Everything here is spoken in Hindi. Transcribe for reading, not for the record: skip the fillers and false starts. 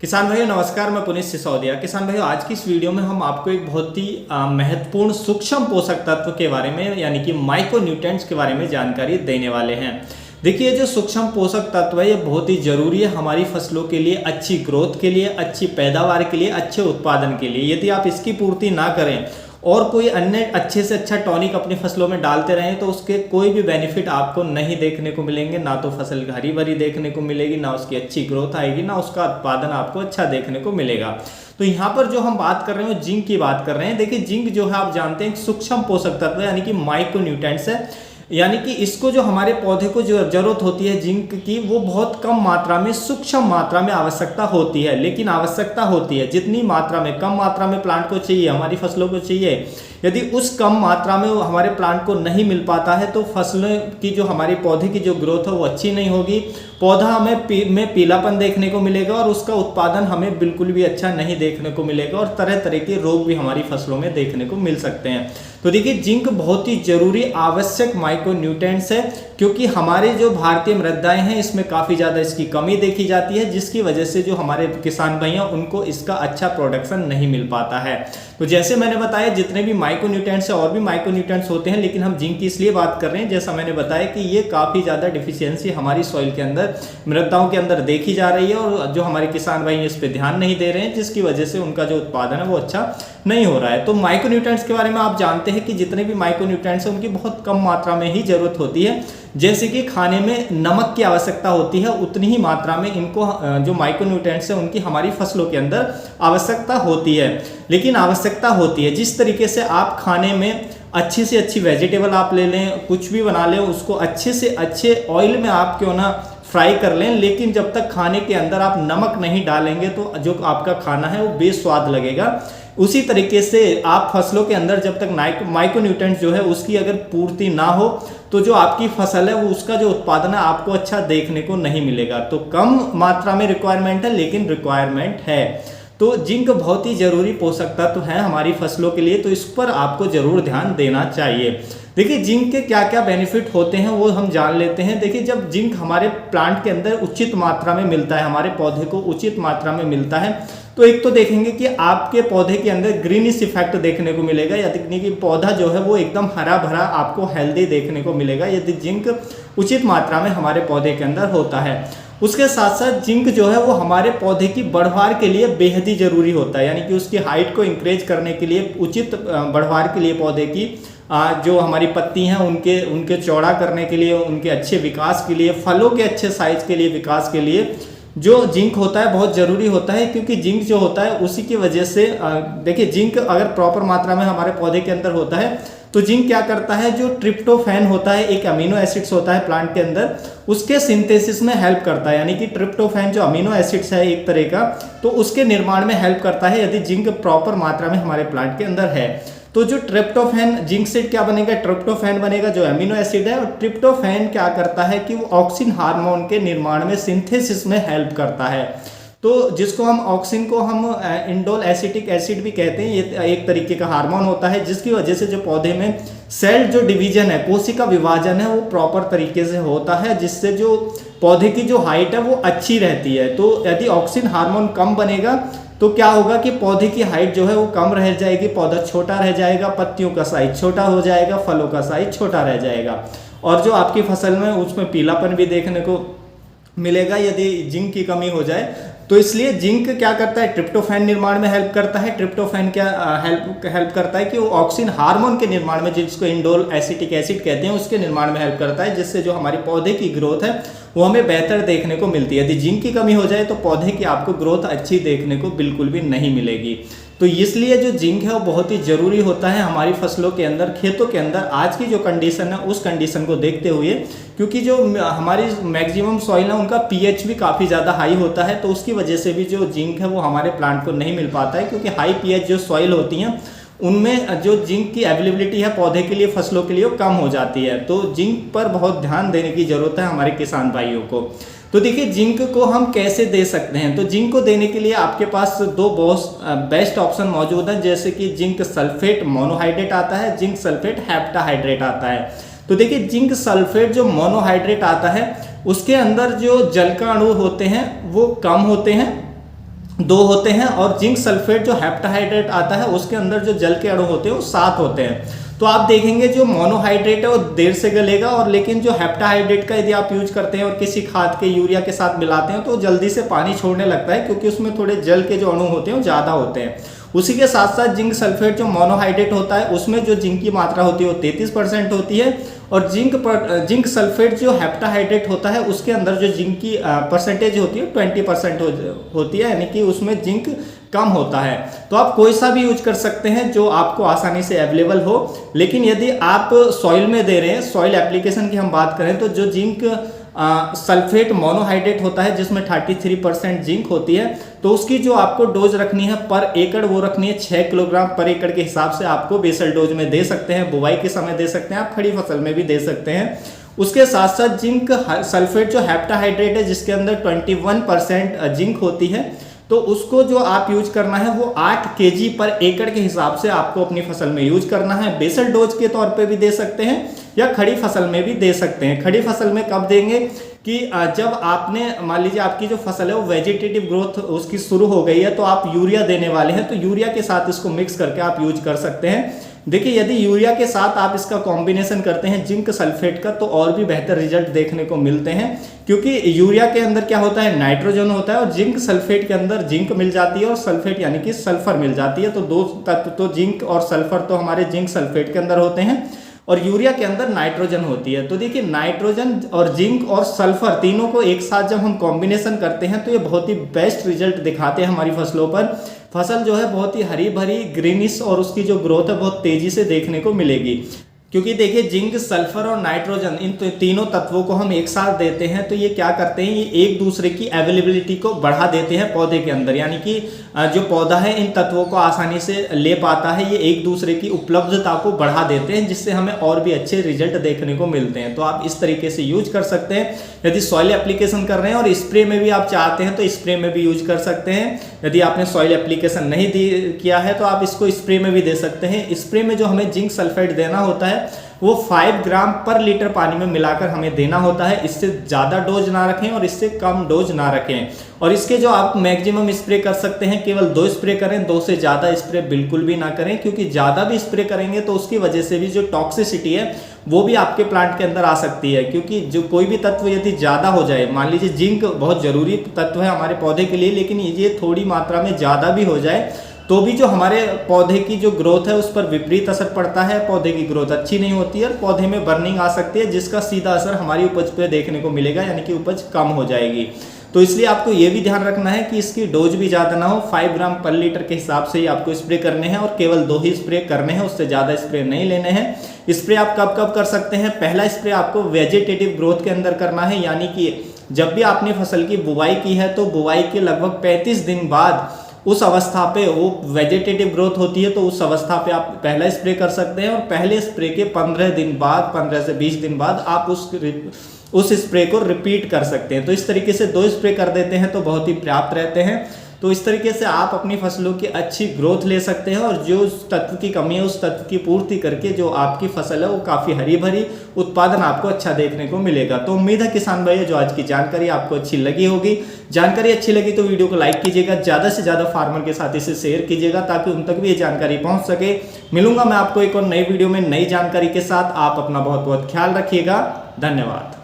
किसान भाइयों नमस्कार, मैं पुनीत सिसोदिया। किसान भाइयों, आज की इस वीडियो में हम आपको एक बहुत ही महत्वपूर्ण सूक्ष्म पोषक तत्व के बारे में यानी कि माइक्रो न्यूट्रिएंट्स के बारे में जानकारी देने वाले हैं। देखिए, जो सूक्ष्म पोषक तत्व है ये बहुत ही जरूरी है हमारी फसलों के लिए, अच्छी ग्रोथ के लिए, अच्छी पैदावार के लिए, अच्छे उत्पादन के लिए। यदि आप इसकी पूर्ति ना करें और कोई अन्य अच्छे से अच्छा टॉनिक अपनी फसलों में डालते रहें तो उसके कोई भी बेनिफिट आपको नहीं देखने को मिलेंगे। ना तो फसल हरी भरी देखने को मिलेगी, ना उसकी अच्छी ग्रोथ आएगी, ना उसका उत्पादन आपको अच्छा देखने को मिलेगा। तो यहाँ पर जो हम बात कर रहे हैं वो जिंक की बात कर रहे हैं। देखिए, जिंक जो है आप जानते हैं सूक्ष्म पोषक तत्व यानी कि माइक्रो न्यूट्रिएंट्स है, यानी कि इसको जो हमारे पौधे को जो जरूरत होती है जिंक की, वो बहुत कम मात्रा में, सूक्ष्म मात्रा में आवश्यकता होती है। लेकिन आवश्यकता होती है जितनी मात्रा में, कम मात्रा में प्लांट को चाहिए, हमारी फसलों को चाहिए, यदि उस कम मात्रा में हमारे प्लांट को नहीं मिल पाता है तो फसलों की जो हमारी पौधे की जो ग्रोथ है वो अच्छी नहीं होगी। पौधा हमें पीलापन देखने को मिलेगा और उसका उत्पादन हमें बिल्कुल भी अच्छा नहीं देखने को मिलेगा और तरह तरह के रोग भी हमारी फसलों में देखने को मिल सकते हैं। तो देखिए, जिंक बहुत ही जरूरी आवश्यक माइक्रो न्यूट्रिएंट्स है, क्योंकि हमारे जो भारतीय मृदाएं हैं इसमें काफ़ी ज़्यादा इसकी कमी देखी जाती है, जिसकी वजह से जो हमारे किसान भाई हैं उनको इसका अच्छा प्रोडक्शन नहीं मिल पाता है। तो जैसे मैंने बताया, जितने भी माइक्रो न्यूट्रिएंट्स है और भी माइक्रो न्यूट्रिएंट्स होते हैं, लेकिन हम जिंक की इसलिए बात कर रहे हैं, जैसा मैंने बताया कि ये काफ़ी ज़्यादा डिफिशियंसी हमारी सॉइल के अंदर, मृदाओं के अंदर देखी जा रही है और जो हमारे किसान भाई इस पर ध्यान नहीं दे रहे हैं, जिसकी वजह से उनका जो उत्पादन है वो अच्छा नहीं हो रहा है। तो माइक्रो न्यूट्रिएंट्स के बारे में आप जानते हैं कि जितने भी माइक्रो न्यूट्रिएंट्स हैं उनकी बहुत कम मात्रा में ही जरूरत होती है। जैसे कि खाने में नमक की आवश्यकता होती है, उतनी ही मात्रा में इनको जो माइक्रो न्यूट्रिएंट्स है उनकी हमारी फसलों के अंदर आवश्यकता होती है। लेकिन आवश्यकता होती है जिस तरीके से आप खाने में अच्छी से अच्छी वेजिटेबल आप ले लें, कुछ भी बना लें, उसको अच्छे से अच्छे ऑयल में आप क्यों ना फ्राई कर लें, लेकिन जब तक खाने के अंदर आप नमक नहीं डालेंगे तो जो आपका खाना है वो बेस्वाद लगेगा। उसी तरीके से आप फसलों के अंदर जब तक माइक्रो न्यूट्रिएंट्स जो है उसकी अगर पूर्ति ना हो तो जो आपकी फसल है वो उसका जो उत्पादन है आपको अच्छा देखने को नहीं मिलेगा। तो कम मात्रा में रिक्वायरमेंट है, लेकिन रिक्वायरमेंट है। तो जिंक बहुत ही जरूरी पोषक तत्व है हमारी फसलों के लिए, तो इस पर आपको जरूर ध्यान देना चाहिए। देखिए, जिंक के क्या क्या बेनिफिट होते हैं वो हम जान लेते हैं। देखिए, जब जिंक हमारे प्लांट के अंदर उचित मात्रा में मिलता है, हमारे पौधे को उचित मात्रा में मिलता है, तो एक तो देखेंगे कि आपके पौधे के अंदर ग्रीनिश इफेक्ट देखने को मिलेगा, यानी कि पौधा जो है वो एकदम हरा भरा आपको हेल्दी देखने को मिलेगा यदि जिंक उचित मात्रा में हमारे पौधे के अंदर होता है। उसके साथ साथ जिंक जो है वो हमारे पौधे की बढ़वार के लिए बेहद ही जरूरी होता है, यानी कि उसकी हाइट को इंक्रीज करने के लिए, उचित बढ़वार के लिए, पौधे की जो हमारी पत्ती हैं उनके चौड़ा करने के लिए, उनके अच्छे विकास के लिए, फलों के अच्छे साइज के लिए, विकास के लिए जो जिंक होता है बहुत ज़रूरी होता है। क्योंकि जिंक जो होता है उसी की वजह से देखिए, जिंक अगर प्रॉपर मात्रा में हमारे पौधे के अंदर होता है तो जिंक क्या करता है, जो ट्रिप्टोफैन होता है, एक अमीनो एसिड्स होता है प्लांट के अंदर, उसके सिंथेसिस में हेल्प करता है। यानी कि ट्रिप्टोफैन जो अमीनो एसिड्स है एक तरह का, तो उसके निर्माण में हेल्प करता है यदि जिंक प्रॉपर मात्रा में हमारे प्लांट के अंदर है। तो जो ट्रिप्टोफैन, जिंक से क्या बनेगा, ट्रिप्टोफैन बनेगा जो अमीनो एसिड है। और ट्रिप्टोफैन क्या करता है कि वो ऑक्सिन हार्मोन के निर्माण में, सिंथेसिस में हेल्प करता है। तो जिसको हम ऑक्सिन को हम इंडोल एसिटिक एसिड भी कहते हैं, ये एक तरीके का हार्मोन होता है जिसकी वजह से जो पौधे में सेल जो डिवीजन है, कोशिका विभाजन है, वो प्रॉपर तरीके से होता है, जिससे जो पौधे की जो हाइट है वो अच्छी रहती है। तो यदि ऑक्सिन हार्मोन कम बनेगा तो क्या होगा कि पौधे की हाइट जो है वो कम रह जाएगी, पौधा छोटा रह जाएगा, पत्तियों का साइज छोटा हो जाएगा, फलों का साइज छोटा रह जाएगा, और जो आपकी फसल में उसमें पीलापन भी देखने को मिलेगा यदि जिंक की कमी हो जाए। तो इसलिए जिंक क्या करता है, ट्रिप्टोफैन निर्माण में हेल्प करता है। ट्रिप्टोफैन क्या हेल्प करता है कि वो ऑक्सिन हार्मोन के निर्माण में, जिसको इंडोल एसिटिक एसिड कहते हैं, उसके निर्माण में हेल्प करता है, जिससे जो हमारी पौधे की ग्रोथ है वो हमें बेहतर देखने को मिलती है। यदि जिंक की कमी हो जाए तो पौधे की आपको ग्रोथ अच्छी देखने को बिल्कुल भी नहीं मिलेगी। तो इसलिए जो जिंक है वो बहुत ही जरूरी होता है हमारी फसलों के अंदर, खेतों के अंदर। आज की जो कंडीशन है उस कंडीशन को देखते हुए, क्योंकि जो हमारी मैक्सिमम सॉइल है उनका पीएच भी काफ़ी ज़्यादा हाई होता है, तो उसकी वजह से भी जो जिंक है वो हमारे प्लांट को नहीं मिल पाता है। क्योंकि हाई पीएच जो सॉइल होती हैं उनमें जो जिंक की अवेलेबिलिटी है पौधे के लिए, फसलों के लिए, वो कम हो जाती है। तो जिंक पर बहुत ध्यान देने की जरूरत है हमारे किसान भाइयों को। तो देखिए, जिंक को हम कैसे दे सकते हैं। तो जिंक को देने के लिए आपके पास दो बेस्ट ऑप्शन मौजूद हैं, जैसे कि जिंक सल्फेट मोनोहाइड्रेट आता है, जिंक सल्फेट हेप्टाहाइड्रेट आता है। तो देखिए, जिंक सल्फेट जो मोनोहाइड्रेट आता है उसके अंदर जो जल का अणु होते हैं वो कम होते हैं, 2 होते हैं, और जिंक सल्फेट जो हेप्टाहाइड्रेट आता है उसके अंदर जो जल के अणु होते हैं वो 7 होते हैं। तो आप देखेंगे जो मोनोहाइड्रेट है वो देर से गलेगा, और लेकिन जो हेप्टाहाइड्रेट का यदि आप यूज करते हैं और किसी खाद के यूरिया के साथ मिलाते हैं तो जल्दी से पानी छोड़ने लगता है, क्योंकि उसमें थोड़े जल के जो अणु होते हैं वो ज़्यादा होते हैं। उसी के साथ साथ जिंक सल्फेट जो मोनोहाइड्रेट होता है उसमें जो जिंक की मात्रा होती है वो 33% होती है, और जिंक सल्फेट जो हेप्टाहाइड्रेट होता है उसके अंदर जो जिंक की परसेंटेज होती है 20% होती है, यानी कि उसमें जिंक कम होता है। तो आप कोई सा भी यूज कर सकते हैं जो आपको आसानी से अवेलेबल हो, लेकिन यदि आप सॉइल में दे रहे हैं, सॉइल एप्लीकेशन की हम बात करें तो जो जिंक सल्फेट मोनोहाइड्रेट होता है जिसमें 33% जिंक होती है, तो उसकी जो आपको डोज रखनी है पर एकड़ वो रखनी है 6 किलोग्राम पर एकड़ के हिसाब से आपको बेसल डोज में दे सकते हैं। बुवाई के समय दे सकते हैं, आप खड़ी फसल में भी दे सकते हैं। उसके साथ साथ जिंक सल्फेट जो हेप्टाहाइड्रेट है जिसके अंदर 21% जिंक होती है, तो उसको जो आप यूज करना है वो 8 केजी पर एकड़ के हिसाब से आपको अपनी फसल में यूज करना है। बेसल डोज के तौर पे भी दे सकते हैं या खड़ी फसल में भी दे सकते हैं। खड़ी फसल में कब देंगे कि जब आपने मान लीजिए आपकी जो फसल है वो वेजिटेटिव ग्रोथ उसकी शुरू हो गई है, तो आप यूरिया देने वाले हैं, तो यूरिया के साथ इसको मिक्स करके आप यूज कर सकते हैं। देखिए यदि यूरिया के साथ आप इसका कॉम्बिनेशन करते हैं जिंक सल्फेट का, तो और भी बेहतर रिजल्ट देखने को मिलते हैं, क्योंकि यूरिया के अंदर क्या होता है, नाइट्रोजन होता है, और जिंक सल्फेट के अंदर जिंक मिल जाती है और सल्फेट यानी कि सल्फर मिल जाती है। तो 2 तत्व तो जिंक और सल्फर तो हमारे जिंक सल्फेट के अंदर होते हैं, और यूरिया के अंदर नाइट्रोजन होती है। तो देखिए नाइट्रोजन और जिंक और सल्फर तीनों को एक साथ जब हम कॉम्बिनेशन करते हैं तो ये बहुत ही बेस्ट रिजल्ट दिखाते हैं हमारी फसलों पर। फसल जो है बहुत ही हरी भरी ग्रीनिश और उसकी जो ग्रोथ है बहुत तेजी से देखने को मिलेगी, क्योंकि देखिए जिंक सल्फर और नाइट्रोजन इन तीनों तत्वों को हम एक साथ देते हैं तो ये क्या करते हैं, ये एक दूसरे की अवेलेबिलिटी को बढ़ा देते हैं पौधे के अंदर, यानी कि जो पौधा है इन तत्वों को आसानी से ले पाता है, ये एक दूसरे की उपलब्धता को बढ़ा देते हैं, जिससे हमें और भी अच्छे रिजल्ट देखने को मिलते हैं। तो आप इस तरीके से यूज कर सकते हैं। यदि सॉइल एप्लीकेशन कर रहे हैं और स्प्रे में भी आप चाहते हैं तो स्प्रे में भी यूज कर सकते हैं। यदि आपने सॉइल एप्लीकेशन नहीं किया है तो आप इसको स्प्रे में भी दे सकते हैं। स्प्रे में जो हमें जिंक सल्फेट देना होता है वो 5 ग्राम पर लीटर पानी में मिलाकर हमें देना होता है। इससे ज़्यादा डोज ना रखें और इससे कम डोज ना रखें। और इसके जो आप मैक्सिमम स्प्रे कर सकते हैं केवल 2 स्प्रे करें, 2 से ज़्यादा स्प्रे बिल्कुल भी ना करें, क्योंकि ज़्यादा भी स्प्रे करेंगे तो उसकी वजह से भी जो टॉक्सिसिटी है वो भी आपके प्लांट के अंदर आ सकती है। क्योंकि जो कोई भी तत्व यदि ज़्यादा हो जाए, मान लीजिए जिंक बहुत ज़रूरी तत्व है हमारे पौधे के लिए, लेकिन ये थोड़ी मात्रा में ज़्यादा भी हो जाए तो भी जो हमारे पौधे की जो ग्रोथ है उस पर विपरीत असर पड़ता है, पौधे की ग्रोथ अच्छी नहीं होती है और पौधे में बर्निंग आ सकती है, जिसका सीधा असर हमारी उपज पे देखने को मिलेगा, यानी कि उपज कम हो जाएगी। तो इसलिए आपको ये भी ध्यान रखना है कि इसकी डोज भी ज़्यादा ना हो, 5 ग्राम पर लीटर के हिसाब से ही आपको स्प्रे करने हैं और केवल 2 ही स्प्रे करने हैं, उससे ज़्यादा स्प्रे नहीं लेने हैं। स्प्रे आप कब कब कर सकते हैं, पहला स्प्रे आपको वेजिटेटिव ग्रोथ के अंदर करना है, यानी कि जब भी आपने फसल की बुवाई की है तो बुवाई के लगभग 35 दिन बाद उस अवस्था पे वो वेजिटेटिव ग्रोथ होती है, तो उस अवस्था पे आप पहला स्प्रे कर सकते हैं और पहले स्प्रे के 15 दिन बाद, 15 से 20 दिन बाद आप उस स्प्रे को रिपीट कर सकते हैं। तो इस तरीके से 2 स्प्रे कर देते हैं तो बहुत ही पर्याप्त रहते हैं। तो इस तरीके से आप अपनी फसलों की अच्छी ग्रोथ ले सकते हैं और जो तत्व की कमी है उस तत्व की पूर्ति करके जो आपकी फसल है वो काफ़ी हरी भरी उत्पादन आपको अच्छा देखने को मिलेगा। तो उम्मीद है किसान भाई जो आज की जानकारी आपको अच्छी लगी होगी। जानकारी अच्छी लगी तो वीडियो को लाइक कीजिएगा, ज़्यादा से ज़्यादा फार्मर के साथ इसे शेयर कीजिएगा ताकि उन तक भी ये जानकारी पहुँच सके। मिलूंगा मैं आपको एक और नई वीडियो में नई जानकारी के साथ। आप अपना बहुत बहुत ख्याल रखिएगा। धन्यवाद।